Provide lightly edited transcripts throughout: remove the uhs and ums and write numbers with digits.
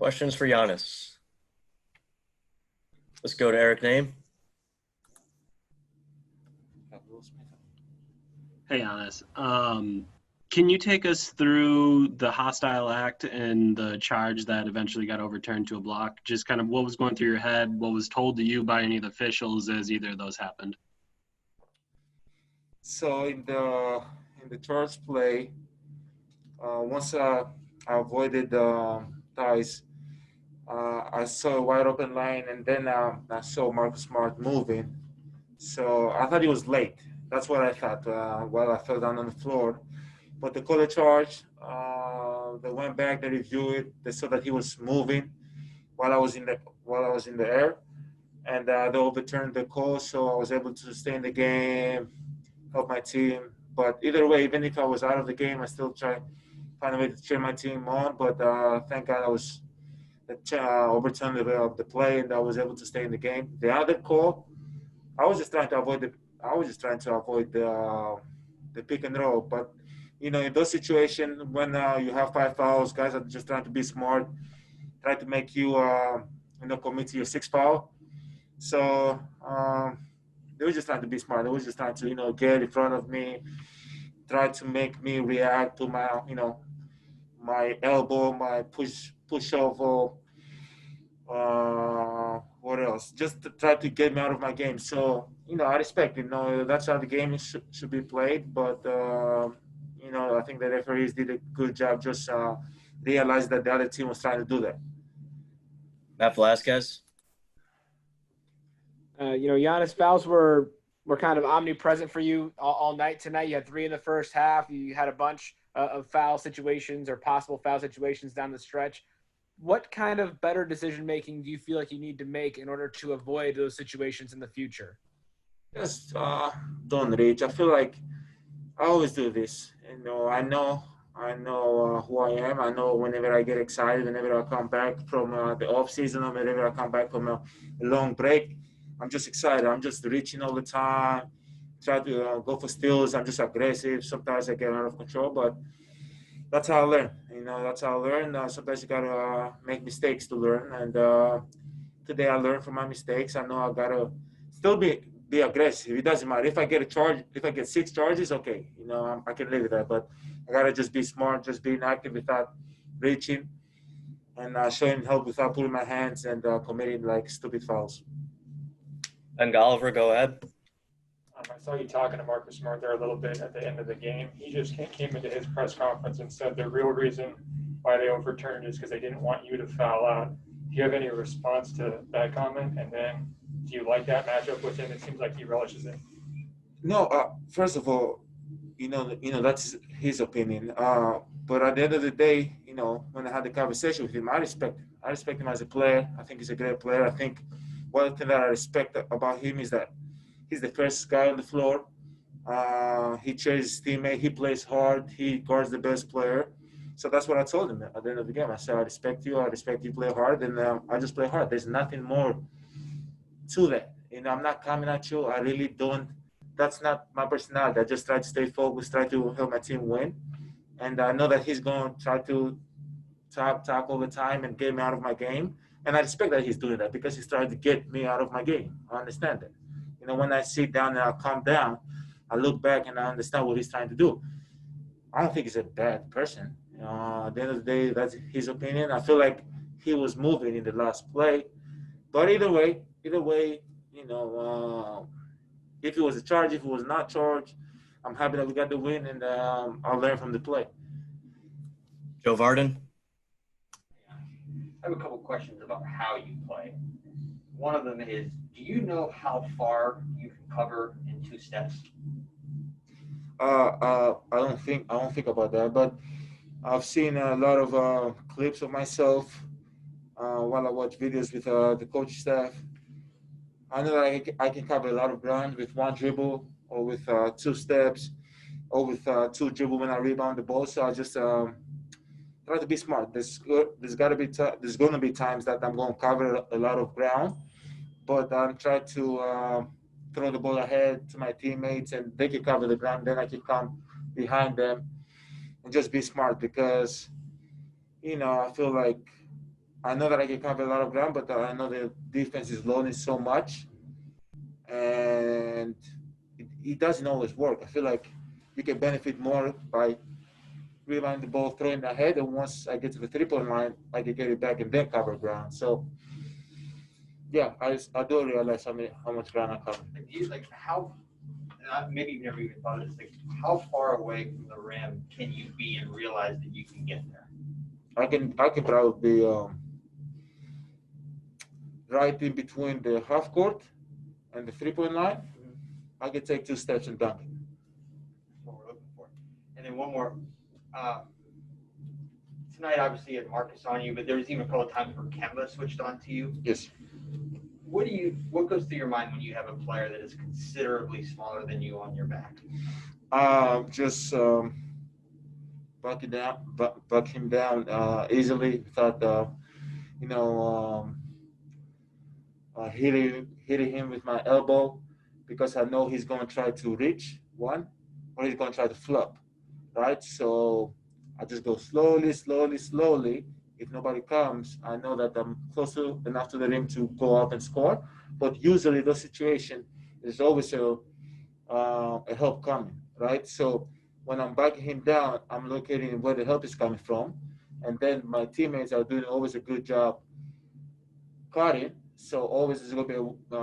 Questions for Giannis. Let's go to Eric Name. Hey, Giannis. Can you take us through the hostile act and the charge that eventually got overturned to a block? Just kind of what was going through your head, what was told to you by any of the officials as either of those happened? So in the charge play, once I avoided Theis, I saw a wide open line, and then I saw Marcus Smart moving. So I thought he was late. That's what I thought while I fell down on the floor. But the call a charge. They went back, they reviewed it. They saw that he was moving while I was in the air, and they overturned the call. So I was able to stay in the game, help my team. But either way, even if I was out of the game, I still try find a way to cheer my team on. But thank God I was overturned the play, and I was able to stay in the game. The other call, I was just trying to avoid the pick and roll. But in those situations when you have five fouls, guys are just trying to be smart, try to make you commit to your sixth foul. So they were just trying to be smart. They were just trying to get in front of me, try to make me react to my elbow, my push over. What else? Just to try to get me out of my game. So I respect. That's how the game should be played. But I think the referees did a good job. Just realized that the other team was trying to do that. Matt Velasquez. Giannis, fouls were kind of omnipresent for you all night tonight. You had 3 in the first half. You had a bunch of foul situations or possible foul situations down the stretch. What kind of better decision-making do you feel like you need to make in order to avoid those situations in the future? Just don't reach. I feel like I always do this. I know who I am. I know whenever I get excited, whenever I come back from the off season, or whenever I come back from a long break, I'm just excited. I'm just reaching all the time. Try to go for steals. I'm just aggressive. Sometimes I get out of control, but that's how I learn. That's how I learn. Sometimes you gotta make mistakes to learn. And today I learned from my mistakes. I know I gotta still be aggressive. It doesn't matter if I get a charge. If I get 6 charges, okay. I can live with that. But I gotta just be smart, just being active without reaching, and showing help without putting my hands and committing like stupid fouls. And Oliver, go ahead. I saw you talking to Marcus Smart there a little bit at the end of the game. He just came into his press conference and said the real reason why they overturned is because they didn't want you to foul out. Do you have any response to that comment? And then do you like that matchup with him? It seems like he relishes it. No, first of all, that's his opinion. But at the end of the day, when I had the conversation with him, I respect him as a player. I think he's a great player. I think one thing that I respect about him is that he's the first guy on the floor. He chases his teammate. He plays hard. He guards the best player. So that's what I told him at the end of the game. I said, I respect you. I respect you play hard. And I just play hard. There's nothing more to that. I'm not coming at you. I really don't. That's not my personality. I just try to stay focused, try to help my team win. And I know that he's going to try to talk all the time and get me out of my game. And I respect that he's doing that because he's trying to get me out of my game. I understand that. When I sit down and I calm down, I look back and I understand what he's trying to do. I don't think he's a bad person. At the end of the day, that's his opinion. I feel like he was moving in the last play. But either way, if it was a charge, if it was not charged, I'm happy that we got the win, and I'll learn from the play. Joe Varden. I have a couple questions about how you play. One of them is, do you know how far you can cover in 2 steps? I don't think about that, but I've seen a lot of clips of myself while I watch videos with the coach staff. I know that I can cover a lot of ground with 1 dribble, or with 2 steps, or with 2 dribble when I rebound the ball. So I just try to be smart. There's going to be times that I'm going to cover a lot of ground, but I'm trying to throw the ball ahead to my teammates, and they can cover the ground. Then I can come behind them and just be smart because, I feel like I know that I can cover a lot of ground, but I know the defense is loading so much, and it doesn't always work. I feel like you can benefit more by rebounding the ball, throwing it ahead, and once I get to the 3-point line, I can get it back and then cover ground. So, yeah, I do realize how much ground I cover. Like, do you like how? Maybe you've never even thought of this. Like, how far away from the rim can you be and realize that you can get there? I can probably right in between the half court and the 3-point line. I can take 2 steps and dunk it. That's what we're looking for. And then one more. Tonight, obviously, you had Marcus on you, but there was even a couple of times where Kemba switched on to you. Yes. What goes through your mind when you have a player that is considerably smaller than you on your back? Just buck him down easily without hitting him with my elbow, because I know he's going to try to reach one, or he's going to try to flip, right? So I just go slowly. If nobody comes, I know that I'm close enough to the rim to go up and score. But usually those situations, there's always a help coming, right? So when I'm backing him down, I'm locating where the help is coming from. And then my teammates are doing always a good job cutting. So always there's going to be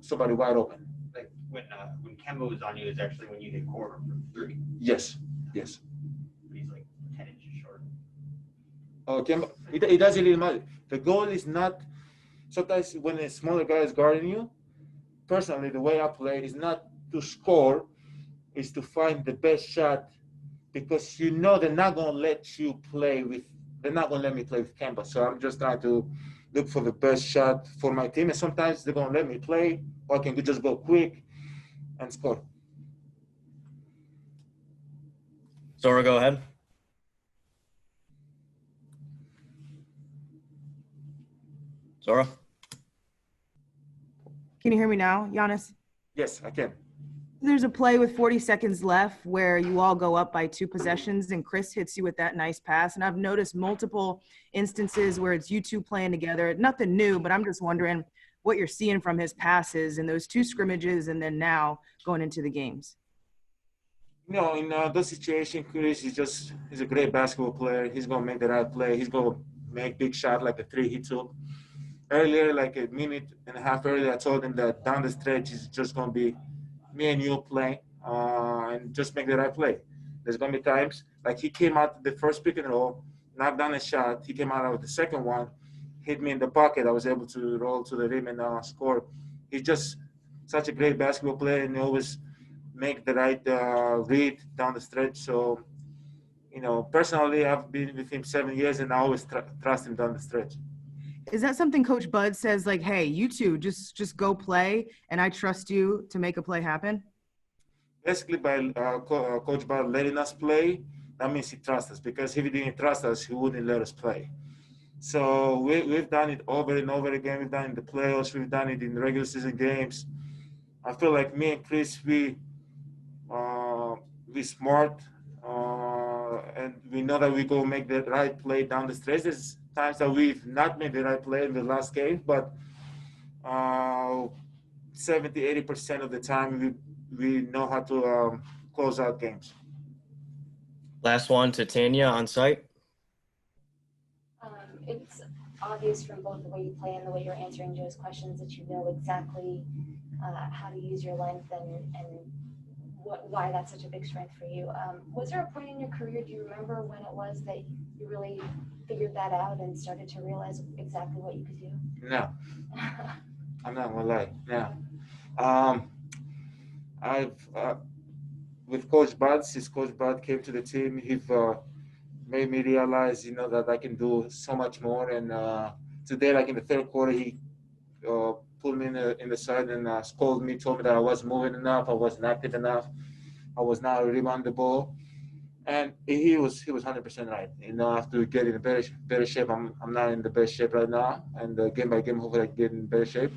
somebody wide open. Like when Kemba was on you, is actually when you hit corner from 3. Yes. He's like 10 inches short. Okay, it doesn't really matter. The goal is not, sometimes when a smaller guy is guarding you, personally, the way I play is not to score, is to find the best shot, because they're not going to they're not going to let me play with Kemba. So I'm just trying to look for the best shot for my team. And sometimes they're going to let me play, or I can just go quick and score. Zora, go ahead. Zora? Can you hear me now, Giannis? Yes, I can. There's a play with 40 seconds left where you all go up by 2 possessions and Chris hits you with that nice pass. And I've noticed multiple instances where it's you two playing together. Nothing new, but I'm just wondering what you're seeing from his passes in those 2 scrimmages and then now going into the games. In those situations, Chris he's a great basketball player. He's going to make the right play. He's going to make big shot like the 3 he took. Earlier, like a minute and a half earlier, I told him that down the stretch is just going to be me and you playing and just make the right play. There's going to be times, like he came out the first pick and roll, knocked down a shot. He came out of the second one, hit me in the pocket. I was able to roll to the rim and score. He's just such a great basketball player, and he always make the right read down the stretch. So, personally, I've been with him 7 years, and I always trust him down the stretch. Is that something Coach Bud says, like, hey, you two just go play and I trust you to make a play happen? Basically, by Coach Bud letting us play, that means he trusts us, because if he didn't trust us, he wouldn't let us play. So we've done it over and over again. We've done it in the playoffs. We've done it in regular season games. I feel like me and Chris, we smart, and we know that we go make the right play down the stretch. There's times that we've not made the right play in the last game, but 70-80% of the time we know how to close out games. Last one to Tanya on site. It's obvious from both the way you play and the way you're answering Joe's questions that you know exactly how to use your length and why that's such a big strength for you. Was there a point in your career, do you remember when it was that you really figured that out and started to realize exactly what you could do? No, I'm not gonna lie. No, I've with Coach Bud, since Coach Bud came to the team, he made me realize, that I can do so much more. And today, like in the third quarter, he pulled me in the side and scolded me, told me that I wasn't moving enough, I wasn't active enough, I was not rebounding the ball. And he was 100% right. I have to get in a better shape. I'm not in the best shape right now, and game by game, hopefully I get in better shape.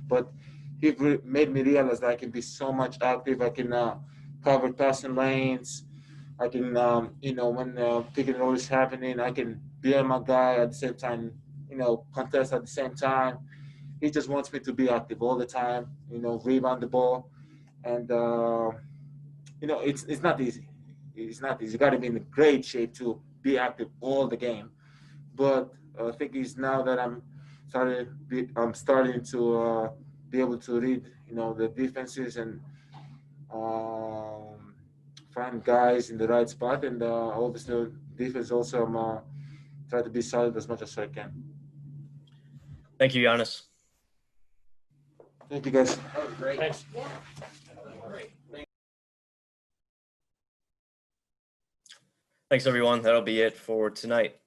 But he made me realize that I can be so much active. I can cover passing lanes. I can, when pick and roll is happening, I can be on my guy at the same time contest at the same time. He just wants me to be active all the time, rebound the ball. And, it's not easy. It's not easy. You got to be in great shape to be active all the game. But I think it's now that I'm starting to be able to read, the defenses and find guys in the right spot. And obviously, defense also, I'm trying to be solid as much as I can. Thank you, Giannis. Thank you, guys. That was great. Thanks. Yeah. Thanks, everyone. That'll be it for tonight.